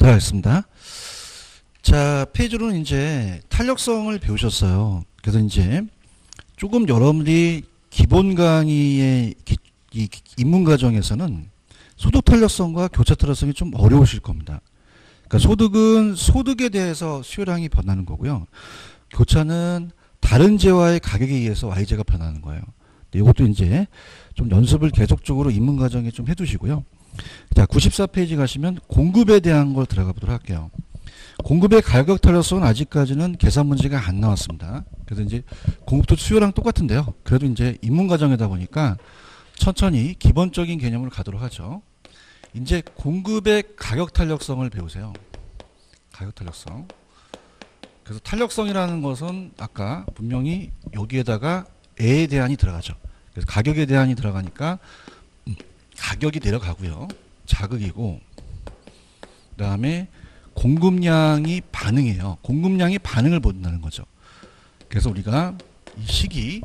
들어가겠습니다. 자, 페이지로는 이제 탄력성을 배우셨어요. 그래서 이제 조금 여러분들이 기본 강의의 이 입문 과정에서는 소득 탄력성과 교차 탄력성이 좀 어려우실 겁니다. 그러니까 소득은 소득에 대해서 수요량이 변하는 거고요. 교차는 다른 재화의 가격에 의해서 Y재가 변하는 거예요. 이것도 이제 좀 연습을 계속적으로 입문 과정에 좀 해두시고요. 자, 94페이지 가시면 공급에 대한 걸 들어가 보도록 할게요. 공급의 가격 탄력성은 아직까지는 계산 문제가 안 나왔습니다. 그래서 이제 공급도 수요랑 똑같은데요. 그래도 이제 입문 과정이다 보니까 천천히 기본적인 개념을 가도록 하죠. 이제 공급의 가격 탄력성을 배우세요. 가격 탄력성. 그래서 탄력성이라는 것은 아까 분명히 여기에다가 A에 대한이 들어가죠. 그래서 가격에 대한이 들어가니까 가격이 내려가고요. 자극이고, 그 다음에 공급량이 반응해요. 공급량이 반응을 본다는 거죠. 그래서 우리가 이 식이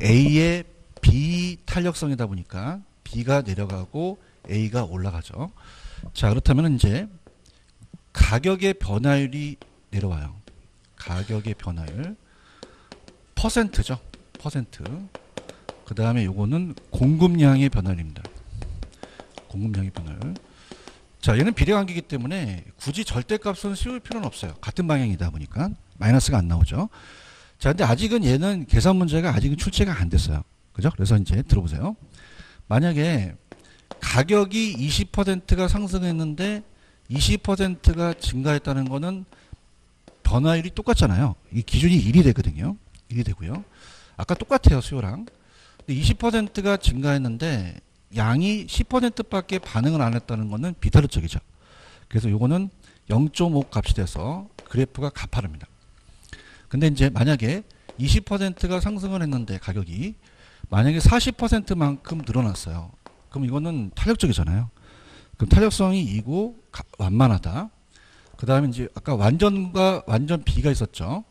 A의 B 탄력성이다 보니까 B가 내려가고 A가 올라가죠. 자, 그렇다면 이제 가격의 변화율이 내려와요. 가격의 변화율 퍼센트죠. 퍼센트. 그 다음에 요거는 공급량의 변화율입니다. 공급량의 변화율. 자, 얘는 비례관계이기 때문에 굳이 절대값은 씌울 필요는 없어요. 같은 방향이다 보니까 마이너스가 안 나오죠. 자, 근데 아직은 얘는 계산 문제가 아직은 출제가 안 됐어요. 그죠? 그래서 이제 들어보세요. 만약에 가격이 20%가 상승했는데 20%가 증가했다는 거는 변화율이 똑같잖아요. 이 기준이 1이 되거든요. 1이 되고요. 아까 똑같아요. 수요랑. 근데 20%가 증가했는데 양이 10%밖에 반응을 안 했다는 거는 비타르적이죠. 그래서 요거는 0.5 값이 돼서 그래프가 가파릅니다. 근데 이제 만약에 20%가 상승을 했는데 가격이 만약에 40%만큼 늘어났어요. 그럼 이거는 탄력적이잖아요. 그럼 탄력성이 2고 완만하다. 그 다음에 이제 아까 완전과 완전 B가 있었죠.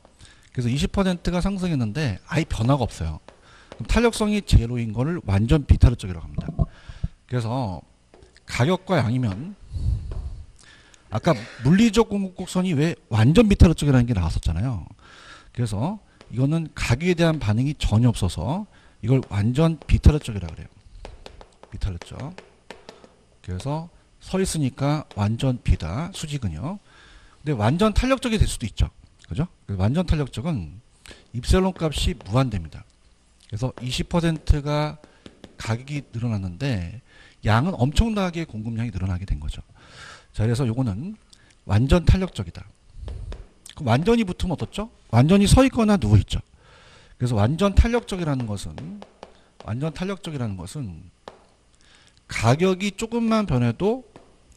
그래서 20%가 상승했는데 아예 변화가 없어요. 그럼 탄력성이 제로인 거를 완전 비타르적이라고 합니다. 그래서 가격과 양이면 아까 물리적 공급곡선이 왜 완전 비타르적이라는 게 나왔었잖아요. 그래서 이거는 가격에 대한 반응이 전혀 없어서 이걸 완전 비타르적이라고 그래요. 비타르적. 그래서 서 있으니까 완전 B다. 수직은요. 근데 완전 탄력적이 될 수도 있죠. 그죠? 완전 탄력적은 입셀론 값이 무한대입니다. 그래서 20%가 가격이 늘어났는데 양은 엄청나게 공급량이 늘어나게 된 거죠. 자, 그래서 요거는 완전 탄력적이다. 그럼 완전히 붙으면 어떻죠? 완전히 서 있거나 누워 있죠. 그래서 완전 탄력적이라는 것은 가격이 조금만 변해도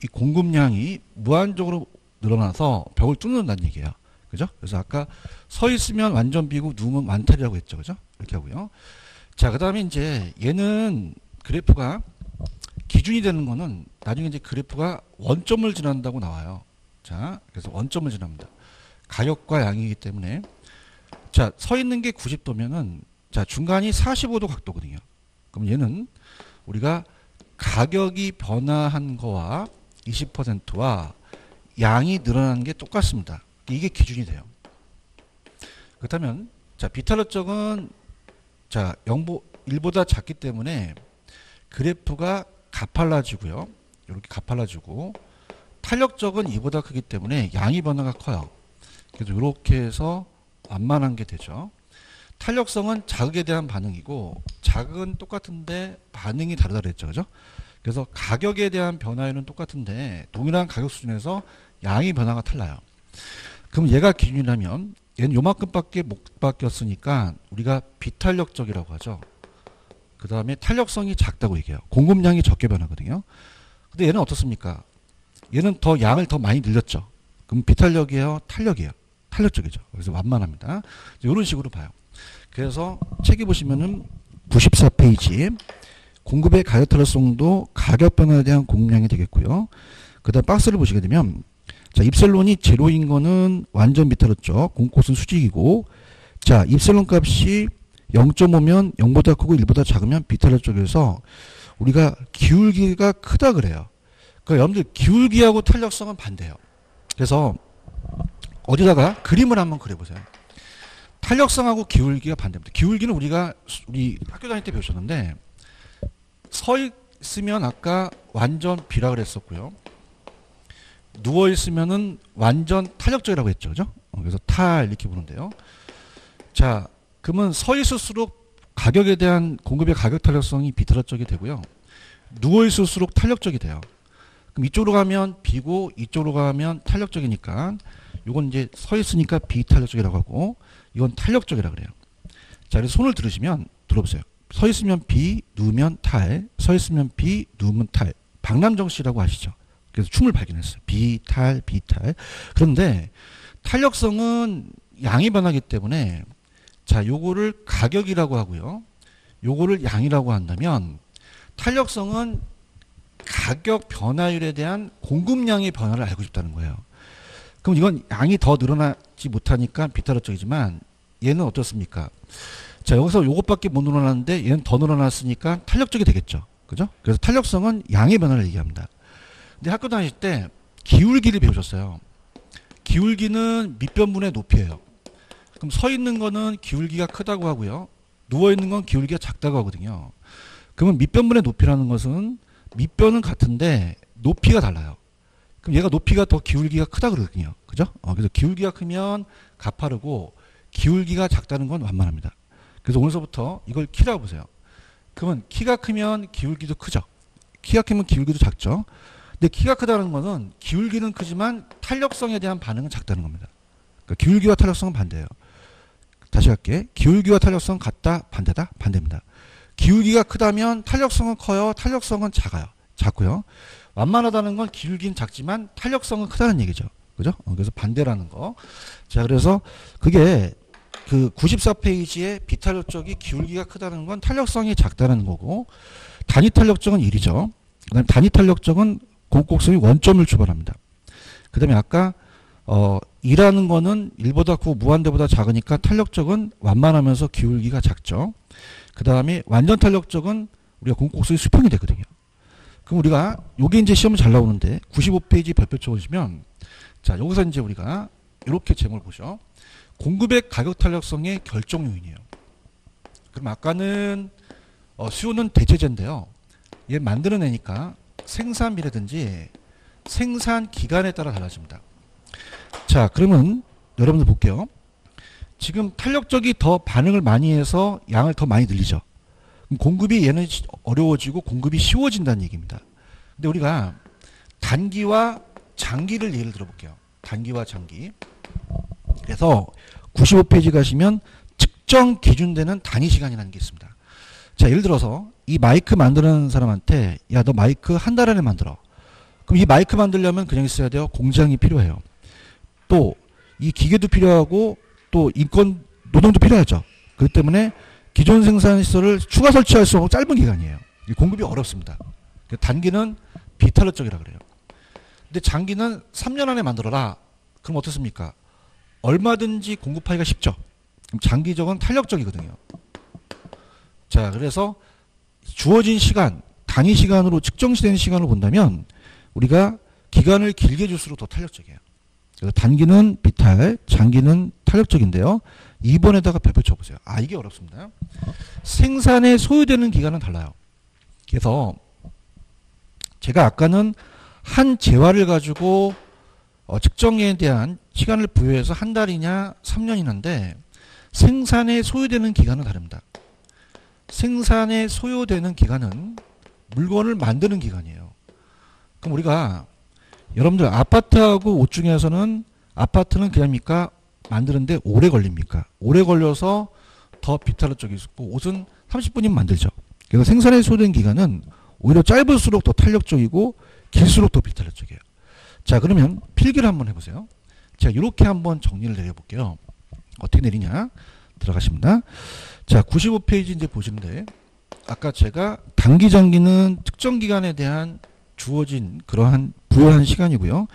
이 공급량이 무한적으로 늘어나서 벽을 뚫는다는 얘기예요. 그죠? 그래서 아까 서 있으면 완전 B고 누우면 완탈이라고 했죠. 그죠? 이렇게 하고요. 자, 그 다음에 이제 얘는 그래프가 기준이 되는 거는 나중에 이제 그래프가 원점을 지난다고 나와요. 자, 그래서 원점을 지납니다. 가격과 양이기 때문에. 자, 서 있는 게 90도면은 자, 중간이 45도 각도거든요. 그럼 얘는 우리가 가격이 변화한 거와 20%와 양이 늘어나는 게 똑같습니다. 이게 기준이 돼요. 그렇다면 자, 비타르적은 자, 1보다 작기 때문에 그래프가 가팔라지고요. 이렇게 가팔라지고 탄력적은 2보다 크기 때문에 양의 변화가 커요. 그래서 이렇게 해서 완만한 게 되죠. 탄력성은 자극에 대한 반응이고 자극은 똑같은데 반응이 다르다 그랬죠. 그죠? 그래서 가격에 대한 변화율은 똑같은데 동일한 가격 수준에서 양의 변화가 달라요. 그럼 얘가 기준이라면 얘는 요만큼밖에 못 바뀌었으니까 우리가 비탄력적이라고 하죠. 그 다음에 탄력성이 작다고 얘기해요. 공급량이 적게 변하거든요. 근데 얘는 어떻습니까? 얘는 더 양을 더 많이 늘렸죠. 그럼 비탄력이에요? 탄력이에요? 탄력적이죠. 그래서 완만합니다. 이런 식으로 봐요. 그래서 책에 보시면은 94페이지 공급의 가격 탄력성도 가격 변화에 대한 공급량이 되겠고요. 그 다음 박스를 보시게 되면 자, 입셀론이 제로인 거는 완전 비타르적, 공급은 수직이고 자, 입셀론 값이 0.5면 0보다 크고 1보다 작으면 비타르적에서 우리가 기울기가 크다 그래요. 그러니까 여러분들 기울기하고 탄력성은 반대예요. 그래서 어디다가 그림을 한번 그려보세요. 탄력성하고 기울기가 반대입니다. 기울기는 우리 학교 다닐 때 배우셨는데 서 있으면 아까 완전 비라 그랬었고요. 누워 있으면은 완전 탄력적이라고 했죠. 그죠? 그래서 탈 이렇게 보는데요. 자, 그러면 서 있을수록 가격에 대한 공급의 가격 탄력성이 비탄력적이 되고요. 누워 있을수록 탄력적이 돼요. 그럼 이쪽으로 가면 비고 이쪽으로 가면 탄력적이니까 이건 이제 서 있으니까 비탄력적이라고 하고 이건 탄력적이라고 그래요. 자, 그래서 손을 들어보세요. 서 있으면 비, 누우면 탈, 서 있으면 비, 누우면 탈. 박남정 씨라고 아시죠? 그래서 춤을 발견했어요. 비탈, 비탈. 그런데 탄력성은 양이 변하기 때문에 자, 요거를 가격이라고 하고요. 요거를 양이라고 한다면 탄력성은 가격 변화율에 대한 공급량의 변화를 알고 싶다는 거예요. 그럼 이건 양이 더 늘어나지 못하니까 비탄력적이지만 얘는 어떻습니까? 자, 여기서 요것밖에 못 늘어났는데 얘는 더 늘어났으니까 탄력적이 되겠죠. 그죠? 그래서 탄력성은 양의 변화를 얘기합니다. 근데 학교 다닐 때 기울기를 배우셨어요. 기울기는 밑변분의 높이예요. 그럼 서 있는 거는 기울기가 크다고 하고요. 누워 있는 건 기울기가 작다고 하거든요. 그러면 밑변분의 높이라는 것은 밑변은 같은데 높이가 달라요. 그럼 얘가 높이가 더 기울기가 크다 그러거든요. 그죠? 그래서 기울기가 크면 가파르고 기울기가 작다는 건 완만합니다. 그래서 오늘서부터 이걸 키라고 보세요. 그러면 키가 크면 기울기도 크죠. 키가 크면 기울기도 작죠. 근데 키가 크다는 것은 기울기는 크지만 탄력성에 대한 반응은 작다는 겁니다. 그러니까 기울기와 탄력성은 반대예요. 다시 할게. 기울기와 탄력성은 같다, 반대다, 반대입니다. 기울기가 크다면 탄력성은 커요, 탄력성은 작아요. 작고요. 완만하다는 건 기울기는 작지만 탄력성은 크다는 얘기죠. 그죠? 그래서 반대라는 거. 자, 그래서 그게 그 94페이지에 비탄력적이 기울기가 크다는 건 탄력성이 작다는 거고 단위 탄력적은 1이죠. 그 다음에 단위 탄력적은 공곡성이 원점을 출발합니다. 그 다음에 아까 2라는 거는 1보다 크고 무한대보다 작으니까 탄력적은 완만하면서 기울기가 작죠. 그 다음에 완전 탄력적은 우리가 공곡성이 수평이 되거든요. 그럼 우리가 요게 이제 시험은 잘 나오는데 95페이지 별표쳐 보시면 자, 여기서 이제 우리가 이렇게 제목을 보죠. 공급의 가격 탄력성의 결정 요인이에요. 그럼 아까는 수요는 대체제인데요. 얘 만들어내니까 생산비라든지 생산 기간에 따라 달라집니다. 자, 그러면 여러분들 볼게요. 지금 탄력적이 더 반응을 많이 해서 양을 더 많이 늘리죠. 그럼 공급이 얘는 어려워지고 공급이 쉬워진다는 얘기입니다. 근데 우리가 단기와 장기를 예를 들어볼게요. 단기와 장기. 그래서 95페이지 가시면 측정 기준되는 단위 시간이라는 게 있습니다. 자, 예를 들어서 이 마이크 만드는 사람한테 야, 너 마이크 한 달 안에 만들어. 그럼 이 마이크 만들려면 그냥 있어야 돼요. 공장이 필요해요. 또 이 기계도 필요하고 또 인건 노동도 필요하죠. 그렇기 때문에 기존 생산시설을 추가 설치할 수 없는 짧은 기간이에요. 공급이 어렵습니다. 단기는 비탄력적이라 그래요. 근데 장기는 3년 안에 만들어라. 그럼 어떻습니까? 얼마든지 공급하기가 쉽죠. 그럼 장기적은 탄력적이거든요. 자, 그래서 주어진 시간, 단위 시간으로 측정된 시간을 본다면 우리가 기간을 길게 줄수록 더 탄력적이에요. 그래서 단기는 비탈, 장기는 탄력적인데요. 2번에다가 별표 쳐보세요. 아, 이게 어렵습니다. 생산에 소요되는 기간은 달라요. 그래서 제가 아까는 한 재화를 가지고 측정에 대한 시간을 부여해서 한 달이냐 3년이냐인데 생산에 소요되는 기간은 다릅니다. 생산에 소요되는 기간은 물건을 만드는 기간이에요. 그럼 우리가 여러분들 아파트하고 옷 중에서는 아파트는 그냥입니까? 만드는데 오래 걸립니까? 오래 걸려서 더 비탄력적이 있고 옷은 30분이면 만들죠. 그래서 생산에 소요된 기간은 오히려 짧을수록 더 탄력적이고 길수록 더 비탄력적이에요. 자, 그러면 필기를 한번 해보세요. 자, 이렇게 한번 정리를 내려볼게요. 어떻게 내리냐? 들어가십니다. 자, 95페이지 이제 보시는데 아까 제가 단기 장기는 특정 기간에 대한 주어진 그러한 부여한 시간이고요.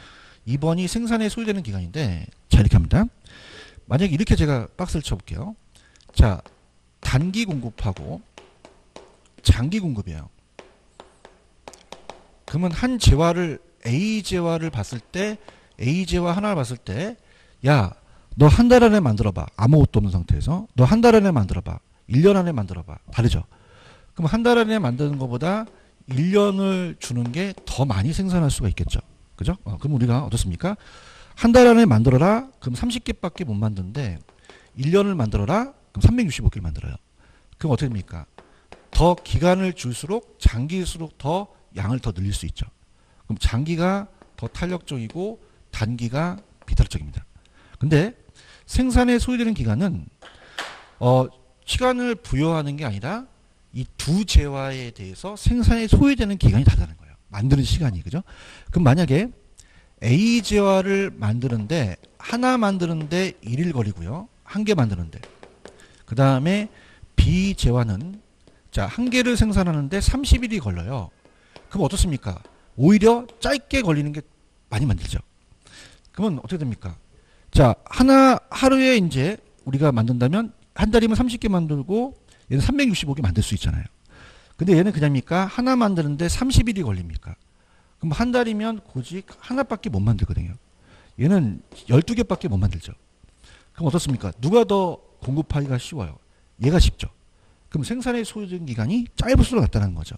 2번이 생산에 소요되는 기간인데 자, 이렇게 합니다. 만약에 이렇게 제가 박스를 쳐볼게요. 자, 단기 공급하고 장기 공급이에요. 그러면 한 재화를 A 재화를 봤을 때 A제와 하나를 봤을 때, 야, 너 한 달 안에 만들어봐. 아무것도 없는 상태에서. 너 한 달 안에 만들어봐. 1년 안에 만들어봐. 다르죠? 그럼 한 달 안에 만드는 것보다 1년을 주는 게 더 많이 생산할 수가 있겠죠. 그죠? 그럼 우리가 어떻습니까? 한 달 안에 만들어라. 그럼 30개밖에 못 만드는데 1년을 만들어라. 그럼 365개를 만들어요. 그럼 어떻게 됩니까? 더 기간을 줄수록 장기일수록 더 양을 더 늘릴 수 있죠. 그럼 장기가 더 탄력적이고 단기가 비탄력적입니다. 근데 생산에 소요되는 기간은 시간을 부여하는 게 아니라 이 두 재화에 대해서 생산에 소요되는 기간이 다르다는 거예요. 만드는 시간이. 그죠? 그럼 만약에 A 재화를 만드는데 하나 만드는데 1일 걸리고요. 한 개 만드는데. 그 다음에 B 재화는 자, 한 개를 생산하는데 30일이 걸려요. 그럼 어떻습니까? 오히려 짧게 걸리는 게 많이 만들죠. 그러면 어떻게 됩니까? 자, 하루에 이제 우리가 만든다면 한 달이면 30개 만들고 얘는 365개 만들 수 있잖아요. 근데 얘는 그냥입니까? 하나 만드는데 30일이 걸립니까? 그럼 한 달이면 고직 하나밖에 못 만들거든요. 얘는 12개밖에 못 만들죠. 그럼 어떻습니까? 누가 더 공급하기가 쉬워요? 얘가 쉽죠. 그럼 생산에 소요된 기간이 짧을수록 낫다는 거죠.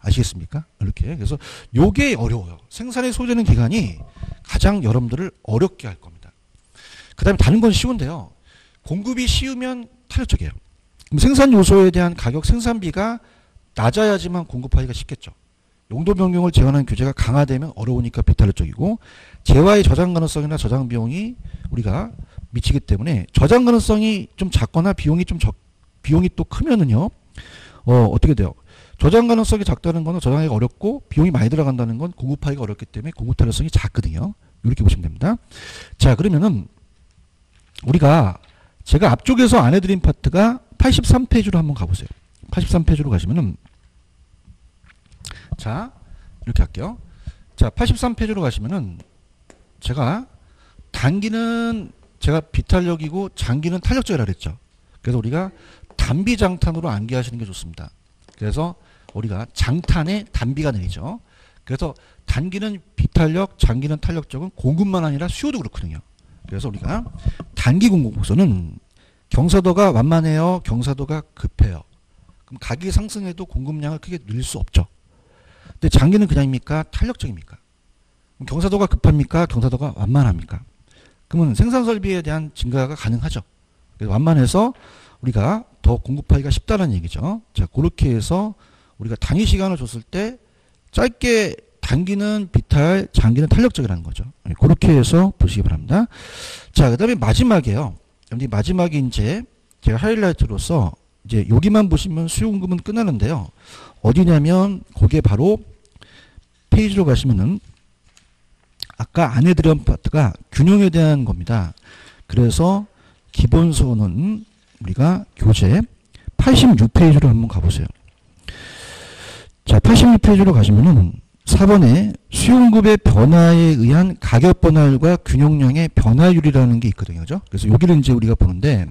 아시겠습니까? 이렇게. 그래서 요게 어려워요. 생산에 소요되는 기간이 가장 여러분들을 어렵게 할 겁니다. 그 다음에 다른 건 쉬운데요. 공급이 쉬우면 탄력적이에요. 그럼 생산 요소에 대한 가격 생산비가 낮아야지만 공급하기가 쉽겠죠. 용도 변경을 제한하는 규제가 강화되면 어려우니까 비탄력적이고 재화의 저장 가능성이나 저장 비용이 우리가 미치기 때문에 저장 가능성이 좀 작거나 비용이 또 크면은요. 어떻게 돼요? 저장 가능성이 작다는 거는 저장하기가 어렵고 비용이 많이 들어간다는 건 공급하기가 어렵기 때문에 공급 탄력성이 작거든요. 이렇게 보시면 됩니다. 자, 그러면은 우리가 제가 앞쪽에서 안 해드린 파트가 83페이지로 한번 가보세요. 83페이지로 가시면은 자, 이렇게 할게요. 자, 83페이지로 가시면은 제가 단기는 제가 비탄력이고 장기는 탄력적이라고 그랬죠. 그래서 우리가 단비장탄으로 암기하시는 게 좋습니다. 그래서 우리가 장탄에 단비가 내리죠. 그래서 단기는 비탄력, 장기는 탄력적은 공급만 아니라 수요도 그렇거든요. 그래서 우리가 단기 공급국서는 경사도가 완만해요, 경사도가 급해요. 그럼 가격이 상승해도 공급량을 크게 늘릴 수 없죠. 근데 장기는 그냥입니까? 탄력적입니까? 그럼 경사도가 급합니까? 경사도가 완만합니까? 그러면 생산 설비에 대한 증가가 가능하죠. 그래서 완만해서 우리가 더 공급하기가 쉽다는 얘기죠. 자, 그렇게 해서 우리가 단위 시간을 줬을 때 짧게 단기는 비탈, 장기는 탄력적이라는 거죠. 그렇게 해서 보시기 바랍니다. 자, 그 다음에 마지막이에요. 마지막에 이제 제가 하이라이트로서 이제 여기만 보시면 수요 공급은 끝나는데요. 어디냐면 거기에 바로 페이지로 가시면은 아까 안 해드린 파트가 균형에 대한 겁니다. 그래서 기본서는 우리가 교재 86페이지로 한번 가보세요. 자, 86페이지로 가시면은 4번에 수요공급의 변화에 의한 가격 변화율과 균형량의 변화율이라는 게 있거든요. 그죠? 그래서 여기를 이제 우리가 보는데,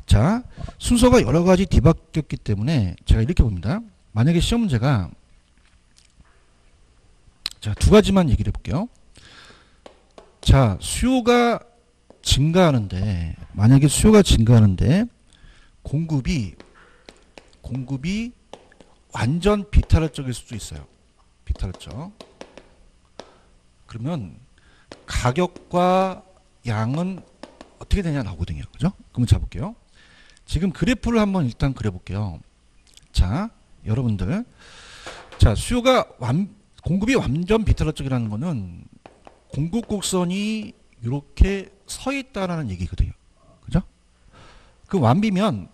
자, 순서가 여러 가지 뒤바뀌었기 때문에 제가 이렇게 봅니다. 만약에 시험 문제가, 자, 두 가지만 얘기를 해볼게요. 자, 수요가 증가하는데, 만약에 수요가 증가하는데, 공급이 완전 비탄력적일 수도 있어요. 비탄력적. 그러면 가격과 양은 어떻게 되냐 나오거든요. 그죠? 그러면 잡을게요. 지금 그래프를 한번 일단 그려볼게요. 자, 여러분들. 자, 공급이 완전 비탄력적이라는 거는 공급 곡선이 이렇게 서 있다라는 얘기거든요. 그죠? 그 완비면,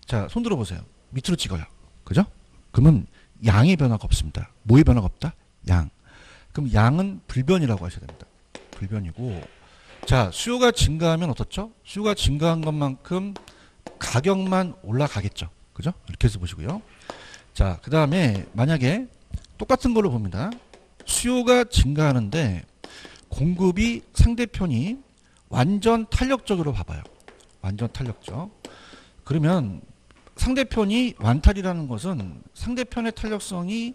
자, 손 들어보세요. 밑으로 찍어요. 그죠? 그러면 양의 변화가 없습니다. 뭐의 변화가 없다? 양. 그럼 양은 불변이라고 하셔야 됩니다. 불변이고, 자, 수요가 증가하면 어떻죠? 수요가 증가한 것만큼 가격만 올라가겠죠. 그죠? 이렇게 해서 보시고요. 자, 그 다음에 만약에 똑같은 걸로 봅니다. 수요가 증가하는데 공급이 상대편이 완전 탄력적으로 봐봐요. 완전 탄력적. 그러면 상대편이 완탈이라는 것은 상대편의 탄력성이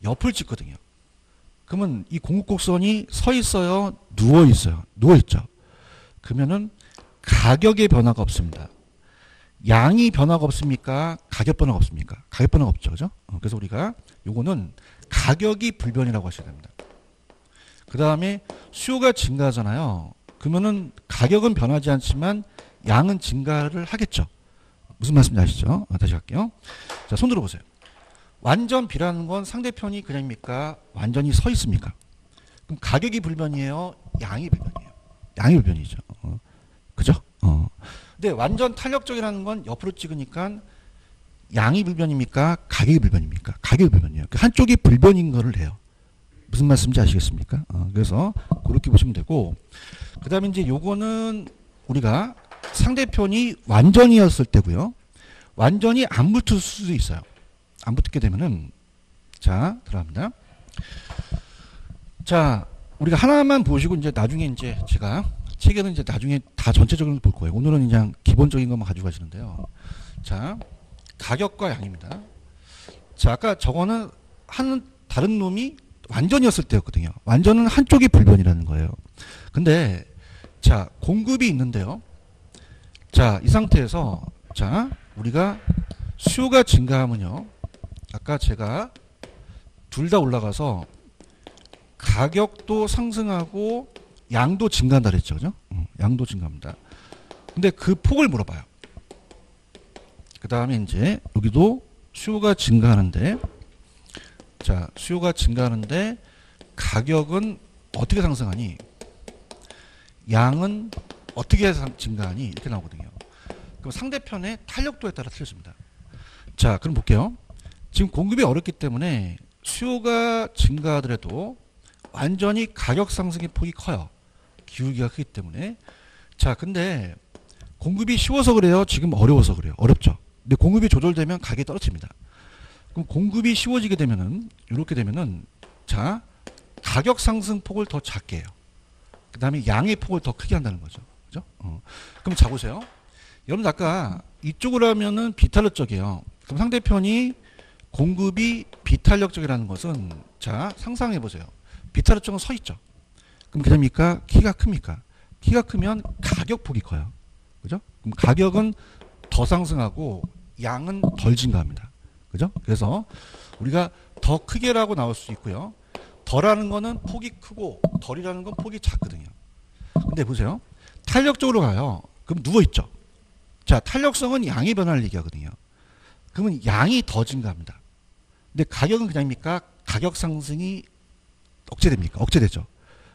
옆을 찍거든요. 그러면 이 공급곡선이 서 있어요? 누워 있어요? 누워 있죠. 그러면은 가격의 변화가 없습니다. 양이 변화가 없습니까? 가격 변화가 없습니까? 가격 변화가 없죠. 그죠? 그래서 우리가 요거는 가격이 불변이라고 하셔야 됩니다. 그 다음에 수요가 증가하잖아요. 그러면은 가격은 변하지 않지만 양은 증가를 하겠죠. 무슨 말씀인지 아시죠? 다시 할게요. 자, 손 들어보세요. 완전 비라는 건 상대편이 그냥입니까? 완전히 서 있습니까? 그럼 가격이 불변이에요? 양이 불변이에요? 양이 불변이죠. 그죠? 근데 완전 탄력적이라는 건 옆으로 찍으니까 양이 불변입니까? 가격이 불변입니까? 가격이 불변이에요. 한쪽이 불변인 거를 해요. 무슨 말씀인지 아시겠습니까? 그래서 그렇게 보시면 되고, 그 다음에 이제 요거는 우리가 상대편이 완전이었을 때고요. 완전히 안 붙을 수도 있어요. 안 붙게 되면은, 자, 들어갑니다. 자, 우리가 하나만 보시고 이제 나중에 이제 제가 책에는 이제 나중에 다 전체적으로 볼 거예요. 오늘은 그냥 기본적인 것만 가지고 가시는데요. 자, 가격과 양입니다. 자, 아까 저거는 다른 놈이 완전이었을 때였거든요. 완전은 한쪽이 불변이라는 거예요. 근데 자, 공급이 있는데요. 자, 이 상태에서 자, 우리가 수요가 증가하면요. 아까 제가 둘 다 올라가서 가격도 상승하고 양도 증가한다 그랬죠. 그죠? 양도 증가합니다. 근데 그 폭을 물어봐요. 그 다음에 이제 여기도 수요가 증가하는데, 자, 수요가 증가하는데 가격은 어떻게 상승하니? 양은 어떻게 증가하니? 이렇게 나오거든요. 그럼 상대편의 탄력도에 따라 틀렸습니다. 자, 그럼 볼게요. 지금 공급이 어렵기 때문에 수요가 증가하더라도 완전히 가격 상승의 폭이 커요. 기울기가 크기 때문에. 자, 근데 공급이 쉬워서 그래요? 지금 어려워서 그래요? 어렵죠. 근데 공급이 조절되면 가격이 떨어집니다. 그럼 공급이 쉬워지게 되면은, 이렇게 되면은, 자, 가격 상승 폭을 더 작게 해요. 그 다음에 양의 폭을 더 크게 한다는 거죠. 그죠? 그럼 자, 보세요. 여러분, 아까 이쪽으로 하면은 비탄력적이에요. 그럼 상대편이 공급이 비탄력적이라는 것은, 자, 상상해 보세요. 비탄력적은 서 있죠. 그럼 그럽니까? 키가 큽니까? 키가 크면 가격 폭이 커요. 그죠? 그럼 가격은 더 상승하고 양은 덜 증가합니다. 그죠? 그래서 우리가 더 크게라고 나올 수 있고요. 덜하는 거는 폭이 크고 덜이라는 건 폭이 작거든요. 근데 보세요. 탄력적으로 가요. 그럼 누워있죠. 자, 탄력성은 양의 변화를 얘기하거든요. 그러면 양이 더 증가합니다. 근데 가격은 그냥입니까? 가격 상승이 억제됩니까? 억제되죠.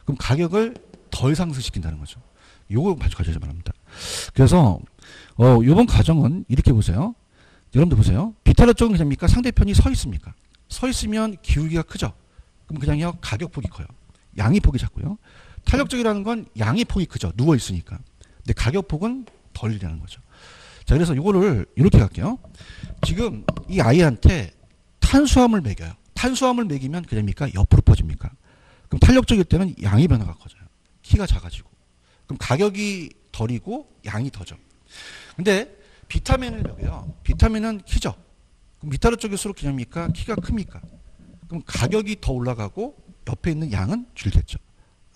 그럼 가격을 덜 상승시킨다는 거죠. 요거 가져야지 말합니다. 그래서 요번 과정은 이렇게 보세요. 여러분들 보세요. 비탄력적은 그냥입니까? 상대편이 서 있습니까? 서 있으면 기울기가 크죠. 그럼 그냥요 가격 폭이 커요. 양이 폭이 작고요. 탄력적이라는 건 양의 폭이 크죠. 누워 있으니까. 근데 가격 폭은 덜이라는 거죠. 자, 그래서 요거를 이렇게 갈게요. 지금 이 아이한테 탄수화물 먹여요. 탄수화물 먹이면 그냥입니까? 옆으로 퍼집니까? 그럼 탄력적일 때는 양의 변화가 커져요. 키가 작아지고. 그럼 가격이 덜이고 양이 더죠. 근데 비타민을 먹여요. 비타민은 키죠. 그럼 비탄력적일수록 그냥입니까? 키가 큽니까? 그럼 가격이 더 올라가고 옆에 있는 양은 줄겠죠.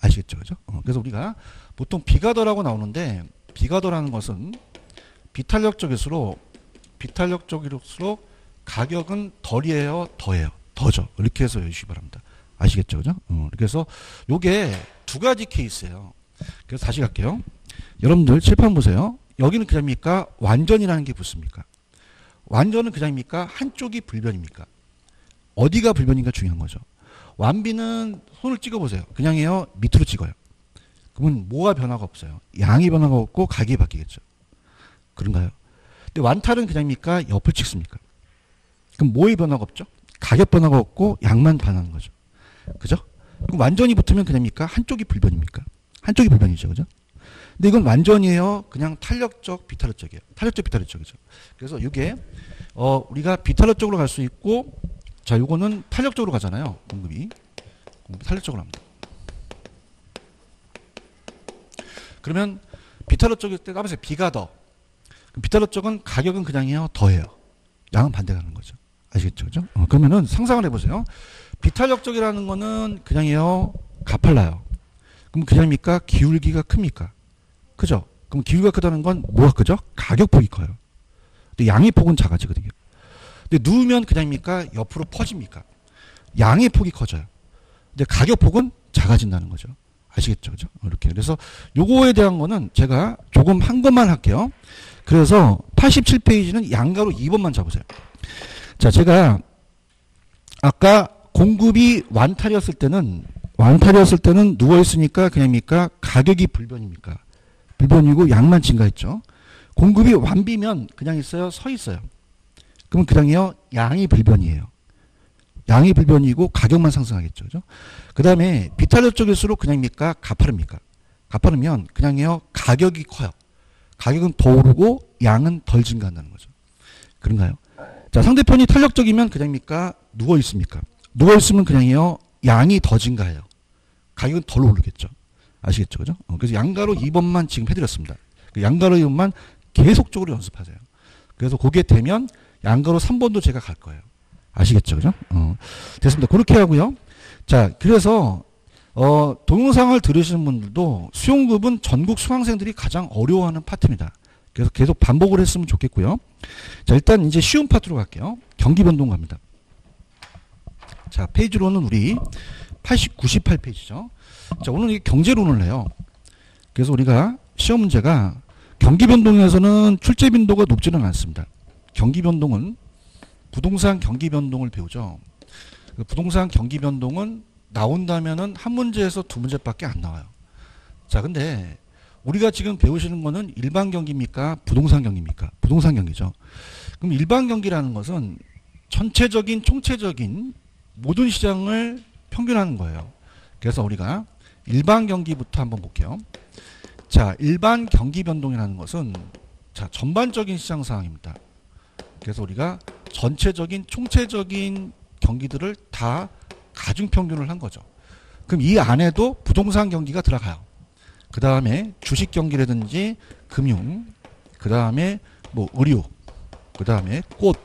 아시겠죠? 그죠? 그래서 우리가 보통 비가더라고 나오는데 비가더라는 것은 비탄력적일수록 가격은 덜이에요, 더해요. 더죠. 이렇게 해서 여주시기 바랍니다. 아시겠죠? 그죠? 그래서 요게 두 가지 케이스예요. 그래서 다시 갈게요. 여러분들 칠판 보세요. 여기는 그냥입니까? 완전이라는 게 붙습니까? 완전은 그냥입니까? 한쪽이 불변입니까? 어디가 불변인가 중요한 거죠. 완비는 손을 찍어보세요. 그냥해요. 밑으로 찍어요. 그러면 뭐가 변화가 없어요. 양이 변화가 없고 가격이 바뀌겠죠. 그런가요? 근데 완탈은 그냥입니까? 옆을 찍습니까? 그럼 뭐의 변화가 없죠? 가격 변화가 없고 양만 변하는 거죠. 그죠? 그럼 완전히 붙으면 그냥입니까? 한쪽이 불변입니까? 한쪽이 불변이죠. 그죠? 근데 이건 완전이에요. 그냥 탄력적, 비탄력적이에요. 탄력적, 비탄력적이죠. 그래서 이게 우리가 비탄력적으로 갈 수 있고, 자, 요거는 탄력적으로 가잖아요. 공급이 탄력적으로 합니다. 그러면 비탄력적일 때 까보세요. 비가 더. 비탄력적은 가격은 그냥이에요. 더해요. 양은 반대가 하는 거죠. 아시겠죠? 그죠? 그러면은 상상을 해보세요. 비탄력적이라는 거는 그냥이요, 가팔라요. 그럼 그냥입니까? 기울기가 큽니까? 그죠? 그럼 기울기가 크다는 건 뭐가 크죠? 가격폭이 커요. 근데 양의 폭은 작아지거든요. 근데 누우면 그냥입니까? 옆으로 퍼집니까? 양의 폭이 커져요. 근데 가격폭은 작아진다는 거죠. 아시겠죠? 그죠? 이렇게. 그래서 요거에 대한 거는 제가 조금 한 것만 할게요. 그래서 87페이지는 양가로 2번만 잡으세요. 자, 제가 아까 공급이 완탈이었을 때는 누워있으니까 그냥입니까? 가격이 불변입니까? 불변이고 양만 증가했죠. 공급이 완비면 그냥 있어요? 서 있어요. 그러면 그냥이요, 양이 불변이에요. 양이 불변이고 가격만 상승하겠죠. 그죠? 그 다음에 비탄력 쪽일수록 그냥입니까? 가파릅니까? 가파르면 그냥이요, 가격이 커요. 가격은 더 오르고 양은 덜 증가한다는 거죠. 그런가요? 자, 상대편이 탄력적이면 그냥입니까? 누워 있습니까? 누워 있으면 그냥이요, 양이 더 증가해요. 가격은 덜 오르겠죠. 아시겠죠? 그죠? 그래서 양가로 2번만 지금 해드렸습니다. 그 양가로 2번만 계속적으로 연습하세요. 그래서 그게 되면 양가로 3번도 제가 갈 거예요. 아시겠죠? 그죠? 됐습니다. 그렇게 하고요. 자, 그래서 동영상을 들으시는 분들도 수용급은 전국 수강생들이 가장 어려워하는 파트입니다. 그래서 계속 반복을 했으면 좋겠고요. 자, 일단 이제 쉬운 파트로 갈게요. 경기 변동 갑니다. 자, 페이지로는 우리 98페이지죠. 자, 오늘 이 경제론을 해요. 그래서 우리가 시험 문제가 경기 변동에서는 출제 빈도가 높지는 않습니다. 경기 변동은 부동산 경기 변동을 배우죠. 부동산 경기 변동은 나온다면은 한 문제에서 두 문제밖에 안 나와요. 자, 근데 우리가 지금 배우시는 거는 일반 경기입니까? 부동산 경기입니까? 부동산 경기죠. 그럼 일반 경기라는 것은 전체적인 총체적인 모든 시장을 평균하는 거예요. 그래서 우리가 일반 경기부터 한번 볼게요. 자, 일반 경기 변동이라는 것은 자, 전반적인 시장 상황입니다. 그래서 우리가 전체적인 총체적인 경기들을 다 가중평균을 한 거죠. 그럼 이 안에도 부동산 경기가 들어가요. 그 다음에 주식 경기라든지 금융, 그 다음에 뭐 의류, 그 다음에 꽃,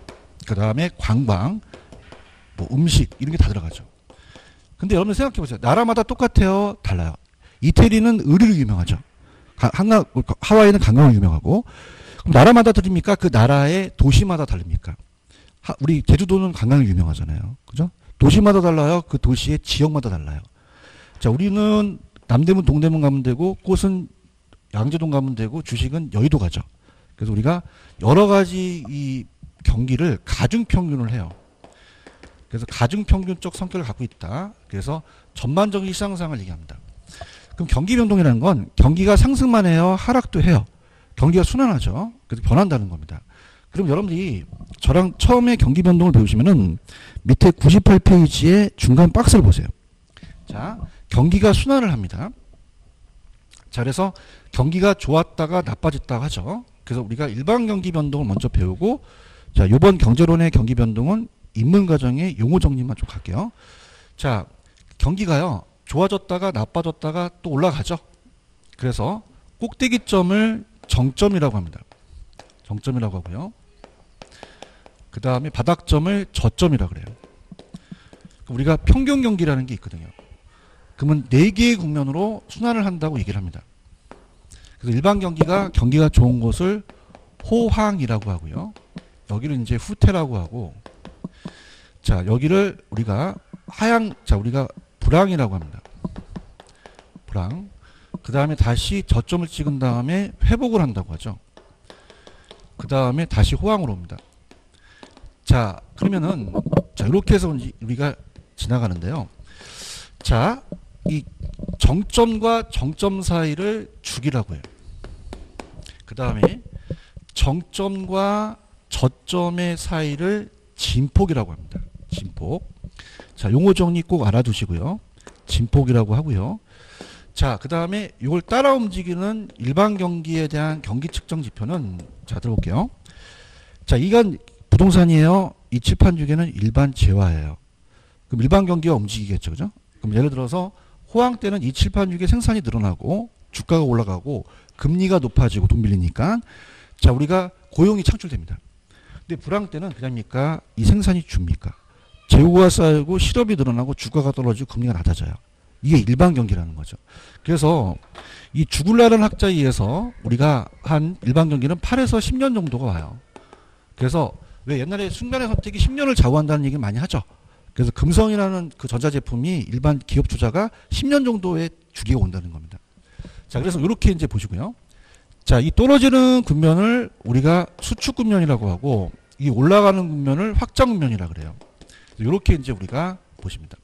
그 다음에 관광, 뭐 음식 이런 게 다 들어가죠. 근데 여러분 생각해 보세요. 나라마다 똑같아요? 달라요? 이태리는 의류로 유명하죠. 하와이는 관광으로 유명하고. 그럼 나라마다 다릅니까? 그 나라의 도시마다 다릅니까? 우리 제주도는 관광이 유명하잖아요. 그죠? 도시마다 달라요. 그 도시의 지역마다 달라요. 자, 우리는 남대문, 동대문 가면 되고, 꽃은 양재동 가면 되고, 주식은 여의도 가죠. 그래서 우리가 여러 가지 이 경기를 가중평균을 해요. 그래서 가중평균적 성격을 갖고 있다. 그래서 전반적인 시장 상황을 얘기합니다. 그럼 경기 변동이라는 건 경기가 상승만 해요? 하락도 해요? 경기가 순환하죠. 그래서 변한다는 겁니다. 그럼 여러분들이 저랑 처음에 경기 변동을 배우시면은 밑에 98페이지의 중간 박스를 보세요. 자, 경기가 순환을 합니다. 자, 그래서 경기가 좋았다가 나빠졌다가 하죠. 그래서 우리가 일반 경기 변동을 먼저 배우고, 자, 요번 경제론의 경기 변동은 입문 과정의 용어 정리만 좀 갈게요. 자, 경기가요, 좋아졌다가 나빠졌다가 또 올라가죠. 그래서 꼭대기점을 정점이라고 합니다. 정점이라고 하고요. 그 다음에 바닥점을 저점이라고 그래요. 우리가 평균 경기라는 게 있거든요. 그러면 4개의 국면으로 순환을 한다고 얘기를 합니다. 그래서 일반 경기가 좋은 곳을 호황이라고 하고요. 여기를 이제 후퇴라고 하고, 자, 여기를 우리가 우리가 불황이라고 합니다. 불황. 그 다음에 다시 저점을 찍은 다음에 회복을 한다고 하죠. 그 다음에 다시 호황으로 옵니다. 자, 그러면은, 자, 이렇게 해서 우리가 지나가는데요. 자, 이 정점과 정점 사이를 주기라고 해요. 그 다음에 정점과 저점의 사이를 진폭이라고 합니다. 진폭. 자, 용어 정리 꼭 알아두시고요. 진폭이라고 하고요. 자, 그 다음에 이걸 따라 움직이는 일반 경기에 대한 경기 측정 지표는, 자, 들어볼게요. 자, 이건 부동산이에요. 이 칠판 주기는 일반 재화예요. 그럼 일반 경기가 움직이겠죠. 그죠? 그럼 예를 들어서 호황 때는 이 칠판 주기의 생산이 늘어나고 주가가 올라가고 금리가 높아지고 돈 빌리니까, 자, 우리가 고용이 창출됩니다. 근데 불황 때는 그냥입니까? 이 생산이 줍니까? 재고가 쌓이고 실업이 늘어나고 주가가 떨어지고 금리가 낮아져요. 이게 일반 경기라는 거죠. 그래서 이 죽을라는 학자에 의해서 우리가 한 일반 경기는 8에서 10년 정도가 와요. 그래서 왜 옛날에 순간의 선택이 10년을 좌우한다는 얘기를 많이 하죠. 그래서 금성이라는 그 전자제품이 일반 기업 투자가 10년 정도의 주기가 온다는 겁니다. 자, 그래서 이렇게 이제 보시고요. 자, 이 떨어지는 국면을 우리가 수축 국면이라고 하고 이 올라가는 국면을 확장 국면이라고 그래요. 이렇게 이제 우리가 보십니다.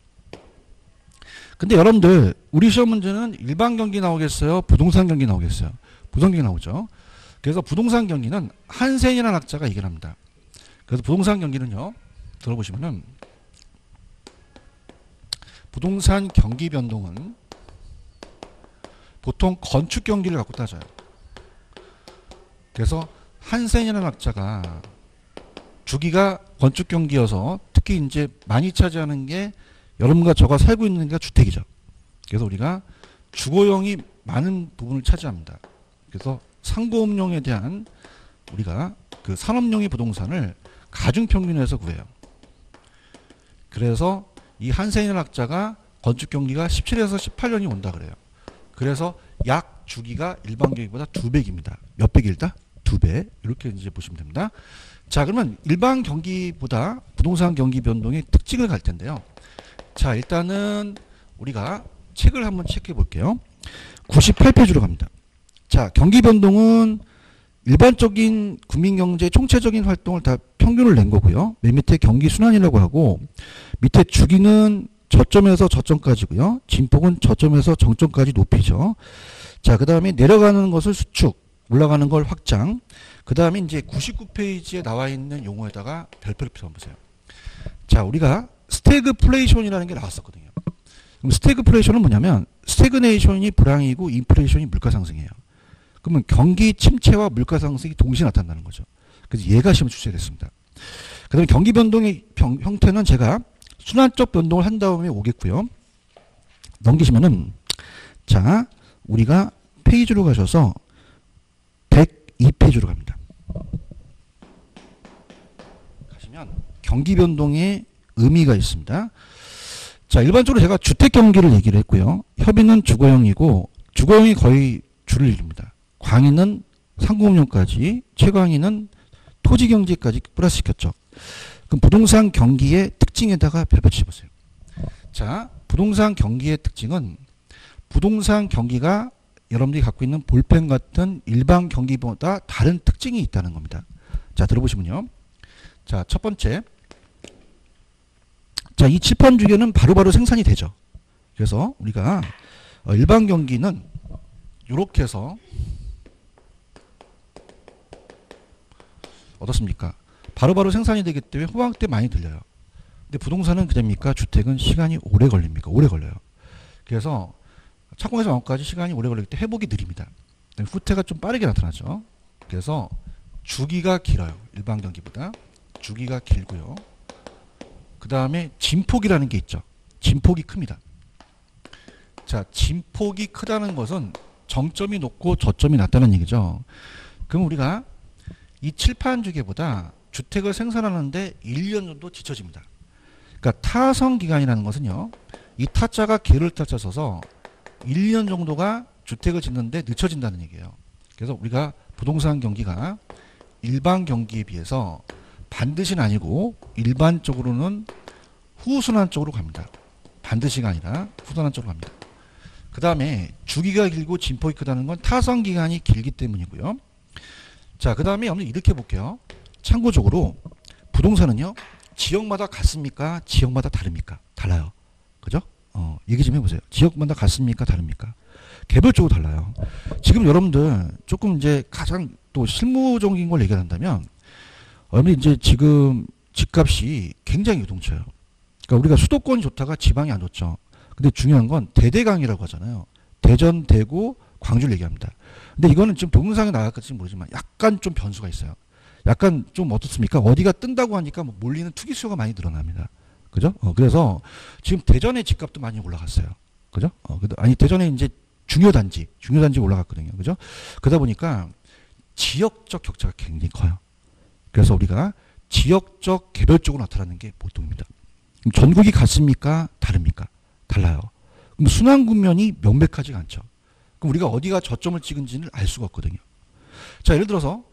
근데 여러분들 우리 시험 문제는 일반 경기 나오겠어요? 부동산 경기 나오겠어요? 부동산 경기 나오죠. 그래서 부동산 경기는 한센이라는 학자가 얘기를 합니다. 그래서 부동산 경기는요. 들어보시면은 부동산 경기 변동은 보통 건축 경기를 갖고 따져요. 그래서 한센이라는 학자가 주기가 건축 경기여서 특히 이제 많이 차지하는 게 여러분과 저가 살고 있는 게 주택이죠. 그래서 우리가 주거용이 많은 부분을 차지합니다. 그래서 상고업용에 대한 우리가 그 산업용의 부동산을 가중평균에서 구해요. 그래서 이 한센이라는 학자가 건축 경기가 17에서 18년이 온다 그래요. 그래서 약 주기가 일반 경기보다 2배입니다. 몇 배길다? 2배. 이렇게 이제 보시면 됩니다. 자, 그러면 일반 경기보다 부동산 경기 변동의 특징을 갈 텐데요. 자, 일단은 우리가 책을 한번 체크해 볼게요. 98페이지로 갑니다. 자, 경기 변동은 일반적인 국민경제 총체적인 활동을 다 평균을 낸 거고요. 맨 밑에 경기 순환이라고 하고 밑에 주기는 저점에서 저점까지고요. 진폭은 저점에서 정점까지 높이죠. 자, 그 다음에 내려가는 것을 수축, 올라가는 걸 확장. 그 다음에 이제 99페이지에 나와 있는 용어에다가 별표를 써보세요. 자, 우리가 스태그플레이션이라는 게 나왔었거든요. 그럼 스태그플레이션은 뭐냐면 스태그네이션이 불황이고 인플레이션이 물가 상승이에요. 그러면 경기 침체와 물가 상승이 동시에 나타난다는 거죠. 그래서 얘가 시험에 출제됐습니다. 그 다음에 경기 변동의 형태는 제가 순환적 변동을 한 다음에 오겠고요. 넘기시면은 자, 우리가 페이지로 가셔서 102페이지로 갑니다. 가시면 경기 변동의 의미가 있습니다. 자, 일반적으로 제가 주택 경기를 얘기를 했고요. 협의는 주거용이고 주거용이 거의 줄을 이룹니다. 광의는 상공업용까지, 최광의는 토지 경제까지 플러스시켰죠. 그럼 부동산 경기의 특징에다가 별표 쳐보세요. 자, 부동산 경기의 특징은 부동산 경기가 여러분들이 갖고 있는 볼펜 같은 일반 경기보다 다른 특징이 있다는 겁니다. 자, 들어보시면요. 자, 첫 번째. 자, 이 칠판 주기는 바로바로 생산이 되죠. 그래서 우리가 일반 경기는 이렇게 해서 어떻습니까? 바로바로 생산이 되기 때문에 호황 때 많이 들려요. 근데 부동산은 그됩니까? 주택은 시간이 오래 걸립니까? 오래 걸려요. 그래서 착공에서 완공까지 시간이 오래 걸리기 때문에 회복이 느립니다. 후퇴가 좀 빠르게 나타나죠. 그래서 주기가 길어요. 일반 경기보다. 주기가 길고요. 그 다음에 진폭이라는 게 있죠. 진폭이 큽니다. 자, 진폭이 크다는 것은 정점이 높고 저점이 낮다는 얘기죠. 그럼 우리가 이 칠판 주기보다 주택을 생산하는데 1년 정도 지쳐집니다. 그러니까 타성 기간이라는 것은요. 이 타자가 게를 타자 써서 1년 정도가 주택을 짓는데 늦춰진다는 얘기예요. 그래서 우리가 부동산 경기가 일반 경기에 비해서 반드시는 아니고 일반적으로는 후순환 쪽으로 갑니다. 반드시가 아니라 후순환 쪽으로 갑니다. 그 다음에 주기가 길고 진폭이 크다는 건 타성 기간이 길기 때문이고요. 자, 그 다음에 한번 이렇게 볼게요. 참고적으로 부동산은요. 지역마다 같습니까? 지역마다 다릅니까? 달라요. 그죠? 얘기 좀 해보세요. 지역마다 같습니까? 다릅니까? 개별적으로 달라요. 지금 여러분들 조금 이제 가장 또 실무적인 걸 얘기한다면 여러분들 이제 지금 집값이 굉장히 유동쳐요. 그러니까 우리가 수도권이 좋다가 지방이 안 좋죠. 근데 중요한 건 대대강이라고 하잖아요. 대전, 대구, 광주를 얘기합니다. 근데 이거는 지금 동영상에 나갈지 모르지만 약간 좀 변수가 있어요. 약간 좀 어떻습니까? 어디가 뜬다고 하니까 뭐 몰리는 투기 수요가 많이 늘어납니다. 그죠? 그래서 지금 대전의 집값도 많이 올라갔어요. 그죠? 아니, 대전에 이제 중요단지 올라갔거든요. 그죠? 그러다 보니까 지역적 격차가 굉장히 커요. 그래서 우리가 지역적 개별적으로 나타나는 게 보통입니다. 그럼 전국이 같습니까? 다릅니까? 달라요. 그럼 순환 국면이 명백하지가 않죠. 그럼 우리가 어디가 저점을 찍은지는 알 수가 없거든요. 자, 예를 들어서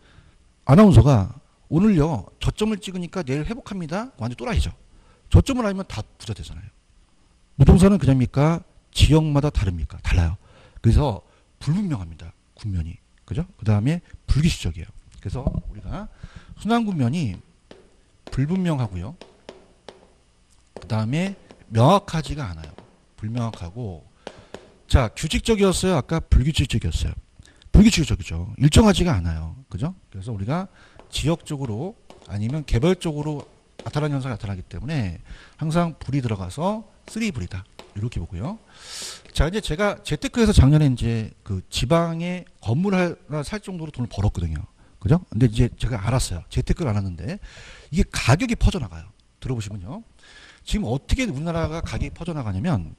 아나운서가 오늘요 저점을 찍으니까 내일 회복합니다. 완전 또라이죠. 저점을 알면 다 부자 되잖아요. 부동산은 그냥입니까? 지역마다 다릅니까? 달라요. 그래서 불분명합니다. 국면이. 그죠? 그 다음에 불규칙적이에요. 그래서 우리가 순환 국면이 불분명하고요. 그 다음에 명확하지가 않아요. 불명확하고. 자, 규칙적이었어요? 아까 불규칙적이었어요? 불규칙적이죠. 일정하지가 않아요. 그죠? 그래서 우리가 지역적으로 아니면 개별적으로 나타나는 현상이 나타나기 때문에 항상 불이 들어가서 쓰리불이다. 이렇게 보고요. 자, 이제 제가 재테크에서 작년에 이제 그 지방에 건물 하나 살 정도로 돈을 벌었거든요. 그죠? 근데 이제 제가 알았어요. 재테크를 안 하는데 이게 가격이 퍼져나가요. 들어보시면요. 지금 어떻게 우리나라가 가격이 퍼져나가냐면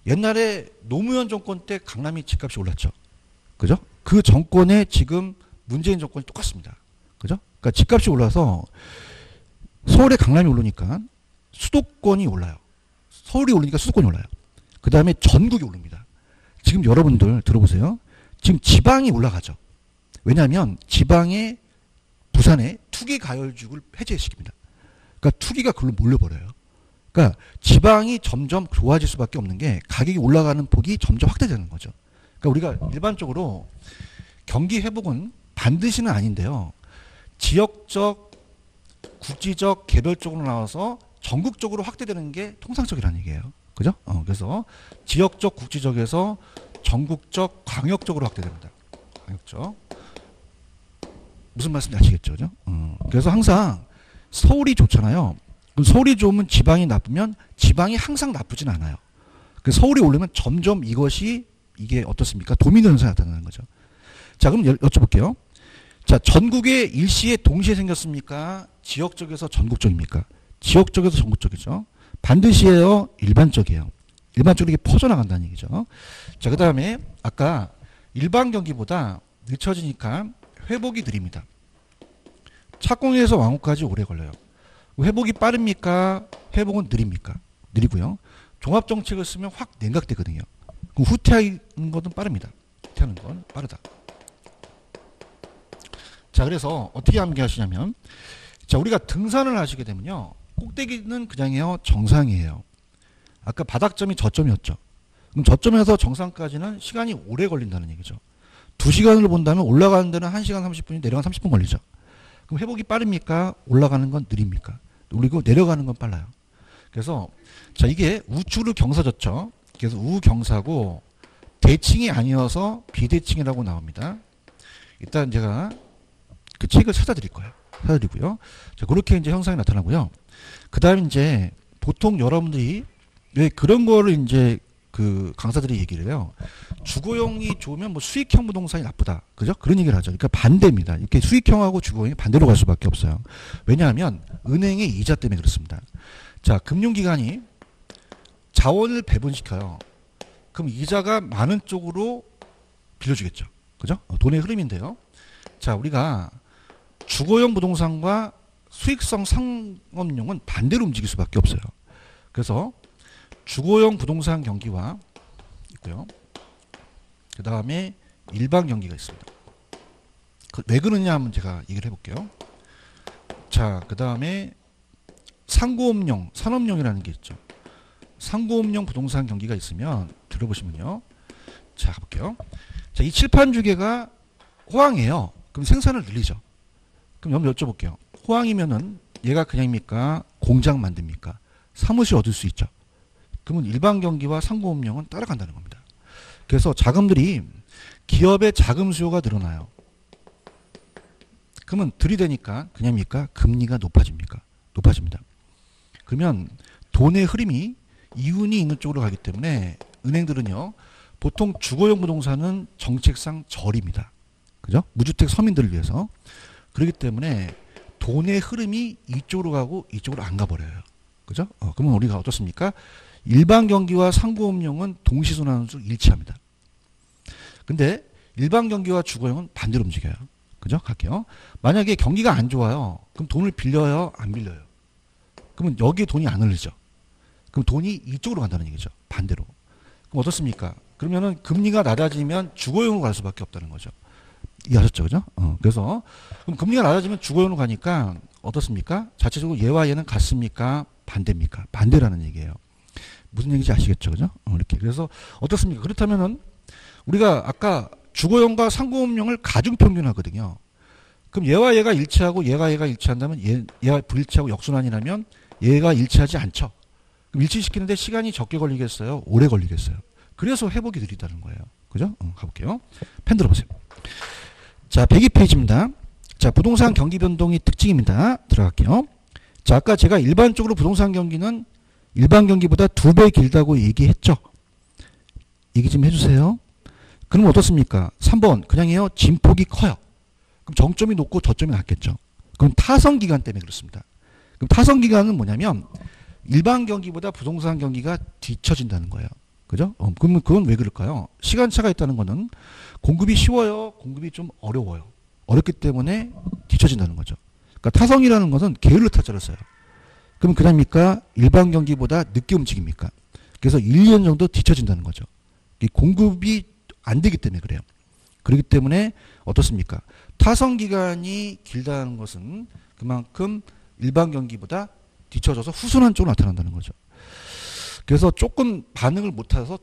옛날에 노무현 정권 때 강남이 집값이 올랐죠. 그죠? 그 정권에 지금 문재인 정권이 똑같습니다. 그죠? 그러니까 집값이 올라서 서울에 강남이 오르니까 수도권이 올라요. 서울이 오르니까 수도권이 올라요. 그 다음에 전국이 오릅니다. 지금 여러분들 들어보세요. 지금 지방이 올라가죠. 왜냐하면 지방에 부산에 투기 가열주를 해제시킵니다. 그러니까 투기가 그걸로 몰려버려요. 그러니까 지방이 점점 좋아질 수밖에 없는 게 가격이 올라가는 폭이 점점 확대되는 거죠. 그러니까 우리가 일반적으로 경기 회복은 반드시는 아닌데요. 지역적, 국지적, 개별적으로 나와서 전국적으로 확대되는 게 통상적이라는 얘기예요. 그죠? 그래서 지역적, 국지적에서 전국적, 광역적으로 확대됩니다. 광역적. 무슨 말씀인지 아시겠죠? 그죠? 그래서 항상 서울이 좋잖아요. 그럼 서울이 좋으면 지방이 나쁘면 지방이 항상 나쁘진 않아요. 그래서 서울이 오르면 점점 이게 어떻습니까? 도미노 현상이 나타나는 거죠. 자, 그럼 여쭤볼게요. 자, 전국에 일시에 동시에 생겼습니까? 지역적에서 전국적입니까? 지역적에서 전국적이죠. 반드시예요? 일반적이에요. 일반적으로 이게 퍼져나간다는 얘기죠. 자, 그 다음에 아까 일반 경기보다 늦춰지니까 회복이 느립니다. 착공에서 완공까지 오래 걸려요. 회복이 빠릅니까? 회복은 느립니까? 느리고요. 종합정책을 쓰면 확 냉각되거든요. 그럼 후퇴하는 것은 빠릅니다. 후퇴하는 건 빠르다. 자, 그래서 어떻게 암기하시냐면, 자, 우리가 등산을 하시게 되면요. 꼭대기는 그냥이에요. 정상이에요. 아까 바닥점이 저점이었죠. 그럼 저점에서 정상까지는 시간이 오래 걸린다는 얘기죠. 2시간을 본다면 올라가는 데는 1시간 30분이 내려가는 30분 걸리죠. 그럼 회복이 빠릅니까? 올라가는 건 느립니까? 그리고 내려가는 건 빨라요. 그래서 자, 이게 우측으로 경사졌죠. 그래서 우경사고 대칭이 아니어서 비대칭이라고 나옵니다. 일단 제가 그 책을 찾아드릴 거예요. 찾아드리고요. 자, 그렇게 이제 현상이 나타나고요. 그 다음에 이제 보통 여러분들이 왜 그런 거를 이제 그 강사들이 얘기를 해요. 주거용이 좋으면 뭐 수익형 부동산이 나쁘다. 그죠? 그런 얘기를 하죠. 그러니까 반대입니다. 이렇게 수익형하고 주거용이 반대로 갈 수밖에 없어요. 왜냐하면 은행의 이자 때문에 그렇습니다. 자, 금융기관이 자원을 배분시켜요. 그럼 이자가 많은 쪽으로 빌려주겠죠. 그죠? 돈의 흐름인데요. 자, 우리가 주거용 부동산과 수익성 상업용은 반대로 움직일 수밖에 없어요. 그래서 주거용 부동산 경기와 있고요. 그 다음에 일반 경기가 있습니다. 왜 그러냐 하면 제가 얘기를 해볼게요. 자, 그 다음에 상고업용, 산업용이라는 게 있죠. 상고업용 부동산 경기가 있으면 들어보시면요. 자, 가볼게요. 자, 이 칠판 주계가 호황이에요. 그럼 생산을 늘리죠. 그럼 여쭤볼게요. 호황이면은 얘가 그냥입니까? 공장 만듭니까? 사무실 얻을 수 있죠. 그러면 일반 경기와 상고업용은 따라간다는 겁니다. 그래서 자금들이 기업의 자금 수요가 늘어나요. 그러면 들이대니까 그냥입니까? 금리가 높아집니까? 높아집니다. 그러면 돈의 흐름이 이윤이 있는 쪽으로 가기 때문에 은행들은요. 보통 주거용 부동산은 정책상 저리입니다. 그죠? 무주택 서민들을 위해서. 그렇기 때문에 돈의 흐름이 이쪽으로 가고 이쪽으로 안 가버려요. 그죠? 그러면 우리가 어떻습니까? 일반 경기와 상고업용은 동시순환으로 일치합니다. 근데 일반 경기와 주거용은 반대로 움직여요. 그죠? 갈게요. 만약에 경기가 안 좋아요. 그럼 돈을 빌려요? 안 빌려요? 그러면 여기에 돈이 안 흐르죠. 그럼 돈이 이쪽으로 간다는 얘기죠. 반대로. 그럼 어떻습니까? 그러면은 금리가 낮아지면 주거용으로 갈 수밖에 없다는 거죠. 이해하셨죠? 그죠? 그래서 그럼 금리가 낮아지면 주거용으로 가니까 어떻습니까? 자체적으로 얘와 얘는 같습니까? 반대입니까? 반대라는 얘기예요. 무슨 얘기인지 아시겠죠? 그죠? 이렇게. 그래서 어떻습니까? 그렇다면은 우리가 아까 주거용과 상공업용을 가중평균하거든요. 그럼 얘와 얘가 일치하고 얘가 일치한다면 얘가 불일치하고 역순환이라면 얘가 일치하지 않죠. 그럼 일치시키는데 시간이 적게 걸리겠어요? 오래 걸리겠어요? 그래서 회복이 느리다는 거예요. 그죠? 가볼게요. 펜 들어보세요. 자, 102페이지입니다. 자, 부동산 경기 변동이 특징입니다. 들어갈게요. 자, 아까 제가 일반적으로 부동산 경기는 일반 경기보다 2배 길다고 얘기했죠. 얘기 좀 해주세요. 그럼 어떻습니까? 3번 그냥이요. 진폭이 커요. 그럼 정점이 높고 저점이 낮겠죠. 그럼 타성기간 때문에 그렇습니다. 그럼 타성기간은 뭐냐면 일반 경기보다 부동산 경기가 뒤처진다는 거예요. 그죠? 그러면 그건 왜 그럴까요? 시간차가 있다는 거는 공급이 쉬워요? 공급이 좀 어려워요? 어렵기 때문에 뒤처진다는 거죠. 그러니까 타성이라는 것은 게을러 타자를 써요. 그럼 그다음입니까? 일반 경기보다 늦게 움직입니까? 그래서 1, 2년 정도 뒤처진다는 거죠. 이 공급이 안 되기 때문에 그래요. 그렇기 때문에 어떻습니까? 타성 기간이 길다는 것은 그만큼 일반 경기보다 뒤쳐져서 후순환 쪽으로 나타난다는 거죠. 그래서 조금 반응을 못해서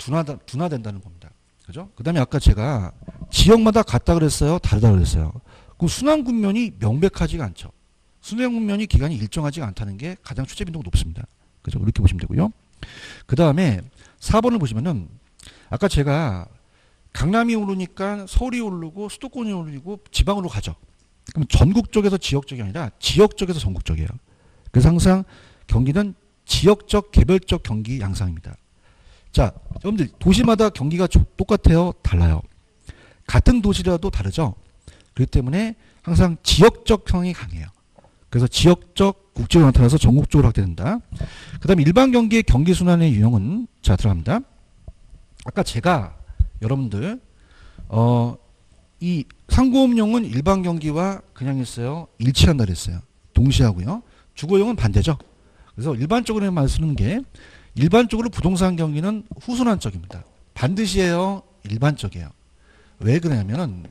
둔화된다는 겁니다. 그죠? 그 다음에 아까 제가 지역마다 같다 그랬어요? 다르다 그랬어요? 그럼 순환 국면이 명백하지가 않죠. 순환 국면이 기간이 일정하지가 않다는 게 가장 추세 빈도가 높습니다. 그죠? 이렇게 보시면 되고요. 그 다음에 4번을 보시면은 아까 제가 강남이 오르니까 서울이 오르고 수도권이 오르고 지방으로 가죠. 그럼 전국적에서 지역적이 아니라 지역적에서 전국적이에요. 그래서 항상 경기는 지역적 개별적 경기 양상입니다. 자, 여러분들 도시마다 경기가 똑같아요? 달라요? 같은 도시라도 다르죠? 그렇기 때문에 항상 지역적 성이 강해요. 그래서 지역적 국지로 나타나서 전국적으로 확대된다. 그 다음에 일반 경기의 경기순환의 유형은 자 들어갑니다. 아까 제가 여러분들 이 상고업용은 일반 경기와 그냥 했어요. 일치한다 그랬어요. 동시하고요. 주거용은 반대죠. 그래서 일반적으로만 쓰는 게 일반적으로 부동산 경기는 후순환적입니다. 반드시예요. 일반적이에요. 왜 그러냐면은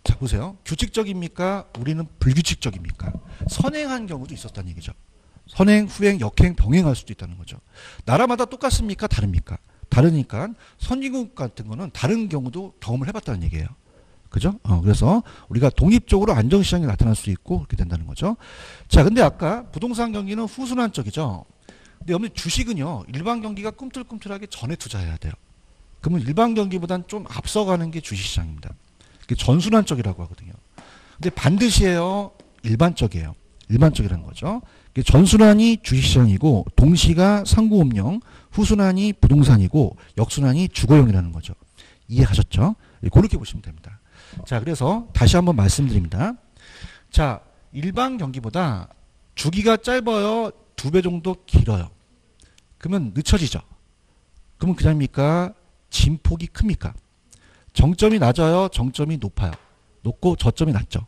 자 보세요. 규칙적입니까? 우리는 불규칙적입니까? 선행한 경우도 있었다는 얘기죠. 선행, 후행, 역행, 병행할 수도 있다는 거죠. 나라마다 똑같습니까? 다릅니까? 다르니까 선진국 같은 거는 다른 경우도 경험을 해봤다는 얘기예요. 그죠? 그래서 우리가 독립적으로 안정시장이 나타날 수 있고 그렇게 된다는 거죠. 자, 근데 아까 부동산 경기는 후순환적이죠. 근데 여러분 주식은요, 일반 경기가 꿈틀꿈틀하게 전에 투자해야 돼요. 그러면 일반 경기보단 좀 앞서가는 게 주식시장입니다. 그게 전순환적이라고 하거든요. 근데 반드시예요, 일반적이에요. 일반적이라는 거죠. 전순환이 주식시장이고 동시가 상고업용, 후순환이 부동산이고 역순환이 주거용이라는 거죠. 이해하셨죠? 그렇게 보시면 됩니다. 자, 그래서 다시 한번 말씀드립니다. 자, 일반 경기보다 주기가 짧아요? 2배 정도 길어요? 그러면 늦춰지죠? 그러면 그냥입니까? 진폭이 큽니까? 정점이 낮아요? 정점이 높아요? 높고 저점이 낮죠?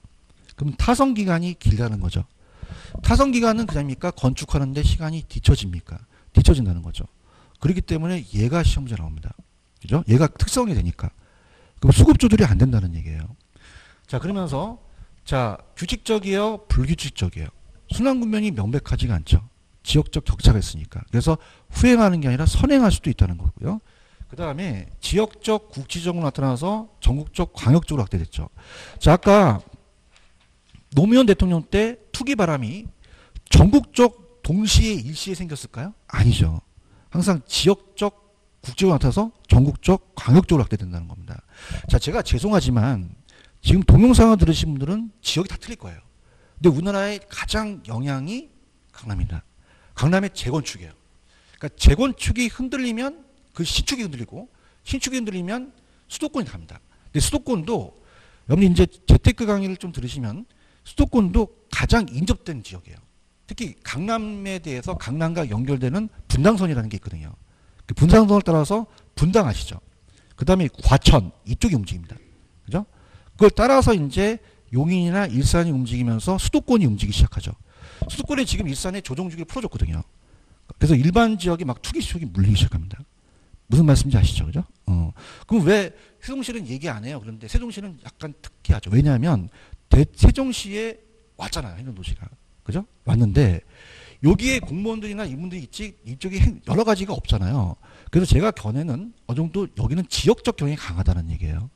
그럼 타성기간이 길다는 거죠. 타성기간은 그냥입니까? 건축하는데 시간이 뒤처집니까? 뒤처진다는 거죠. 그렇기 때문에 얘가 시험 문제 나옵니다. 그죠? 얘가 특성이 되니까. 그럼 수급 조절이 안 된다는 얘기예요. 자, 그러면서 자, 규칙적이에요? 불규칙적이에요? 순환 국면이 명백하지가 않죠. 지역적 격차가 있으니까. 그래서 후행하는 게 아니라 선행할 수도 있다는 거고요. 그 다음에 지역적 국지적으로 나타나서 전국적 광역적으로 확대됐죠. 자, 아까 노무현 대통령 때 투기 바람이 전국적 동시에 일시에 생겼을까요? 아니죠. 항상 지역적 국지적으로 나타나서 전국적 광역적으로 확대된다는 겁니다. 자, 제가 죄송하지만 지금 동영상을 들으신 분들은 지역이 다 틀릴 거예요. 근데 우리나라의 가장 영향이 강남입니다. 강남의 재건축이에요. 그러니까 재건축이 흔들리면 그 신축이 흔들리고 신축이 흔들리면 수도권이 갑니다. 근데 수도권도 여러분 이제 재테크 강의를 좀 들으시면 수도권도 가장 인접된 지역이에요. 특히 강남에 대해서 강남과 연결되는 분당선이라는 게 있거든요. 그 분당선을 따라서 분당 아시죠? 그 다음에 과천 이쪽이 움직입니다. 그죠? 그걸 따라서 이제 용인이나 일산이 움직이면서 수도권이 움직이기 시작하죠. 수도권에 지금 일산에 조정주기를 풀어줬거든요. 그래서 일반 지역이 막 투기 수익이 물리기 시작합니다. 무슨 말씀인지 아시죠? 그죠? 그럼 왜 세종시는 얘기 안 해요? 그런데 세종시는 약간 특이하죠. 왜냐하면 세종시에 왔잖아요. 행정도시가. 그죠? 왔는데 여기에 공무원들이나 이분들이 있지 이쪽에 여러 가지가 없잖아요. 그래서 제가 견해는 어느 정도 여기는 지역적 경향이 강하다는 얘기예요.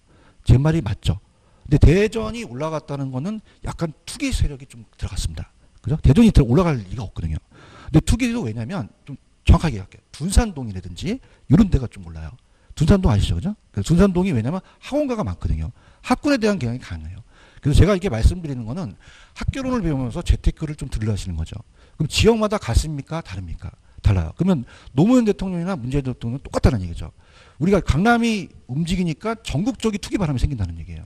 제 말이 맞죠? 근데 대전이 올라갔다는 거는 약간 투기 세력이 좀 들어갔습니다. 그죠? 대전이 올라갈 리가 없거든요. 근데 투기도 왜냐면 좀 정확하게 할게요. 둔산동이라든지 이런 데가 좀 올라요. 둔산동 아시죠? 그죠? 둔산동이 왜냐면 학원가가 많거든요. 학군에 대한 경향이 강해요. 그래서 제가 이게 말씀드리는 거는 학교론을 배우면서 재테크를 좀 들으시는 거죠. 그럼 지역마다 같습니까? 다릅니까? 달라요. 그러면 노무현 대통령이나 문재인 대통령은 똑같다는 얘기죠. 우리가 강남이 움직이니까 전국적인 투기 바람이 생긴다는 얘기예요.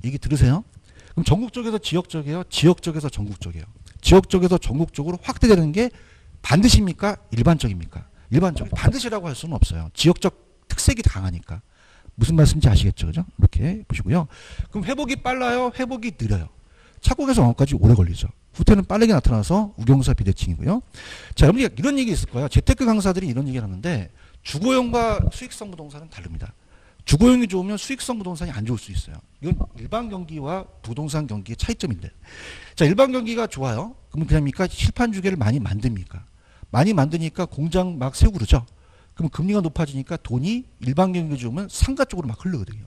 얘기 들으세요? 그럼 전국적에서 지역적이에요? 지역적에서 전국적이에요? 지역적에서 전국적으로 확대되는 게 반드시입니까? 일반적입니까? 일반적. 반드시라고 할 수는 없어요. 지역적 특색이 강하니까. 무슨 말씀인지 아시겠죠? 그죠? 이렇게 보시고요. 그럼 회복이 빨라요? 회복이 느려요? 착국에서 왕까지 오래 걸리죠. 후퇴는 빠르게 나타나서 우경사 비대칭이고요. 자, 여러분 이런 얘기 있을 거예요. 재테크 강사들이 이런 얘기를 하는데 주거용과 수익성 부동산은 다릅니다. 주거용이 좋으면 수익성 부동산이 안 좋을 수 있어요. 이건 일반 경기와 부동산 경기의 차이점인데. 자, 일반 경기가 좋아요. 그러면 그냥입니까? 실판 주계를 많이 만듭니까? 많이 만드니까 공장 막 세우고 그러죠. 그럼 금리가 높아지니까 돈이 일반 경기 좋으면 상가 쪽으로 막 흐르거든요.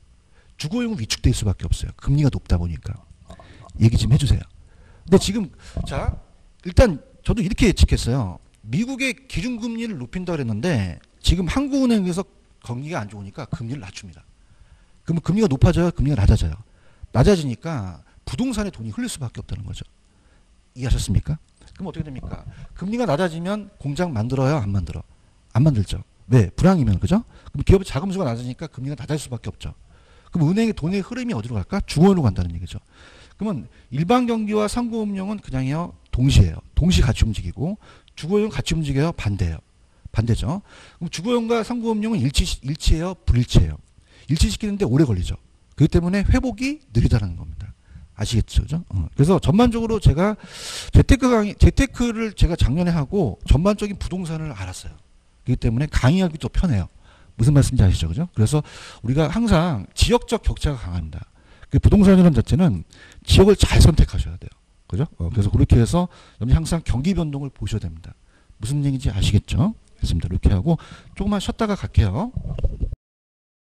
주거용은 위축될 수밖에 없어요. 금리가 높다 보니까. 얘기 좀 해주세요. 근데 지금 자 일단 저도 이렇게 예측했어요. 미국의 기준금리를 높인다 그랬는데 지금 한국은행에서 경기가 안 좋으니까 금리를 낮춥니다. 그러면 금리가 높아져요? 금리가 낮아져요? 낮아지니까 부동산에 돈이 흘릴 수밖에 없다는 거죠. 이해하셨습니까? 그럼 어떻게 됩니까? 금리가 낮아지면 공장 만들어요? 안 만들어? 안 만들죠. 왜? 불황이면 그죠? 그럼 기업의 자금수가 낮으니까 금리가 낮아질 수밖에 없죠. 그럼 은행의 돈의 흐름이 어디로 갈까? 주거로 간다는 얘기죠. 그러면 일반 경기와 상고금융은 그냥요 동시에요. 동시 같이 움직이고 주거용 같이 움직여요. 반대예요. 반대죠. 그럼 주거용과 상고금융은 일치해요. 불일치해요. 일치시키는데 오래 걸리죠. 그렇기 때문에 회복이 느리다는 겁니다. 아시겠죠? 그죠? 그래서 전반적으로 제가 재테크를 제가 작년에 하고 전반적인 부동산을 알았어요. 그렇기 때문에 강의하기 좀 편해요. 무슨 말씀인지 아시죠? 그죠? 그래서 우리가 항상 지역적 격차가 강합니다. 그 부동산이라는 자체는 지역을 잘 선택하셔야 돼요. 그죠? 그래서 그렇게 해서 여러분이 항상 경기 변동을 보셔야 됩니다. 무슨 얘기인지 아시겠죠? 됐습니다. 이렇게 하고 조금만 쉬었다가 갈게요.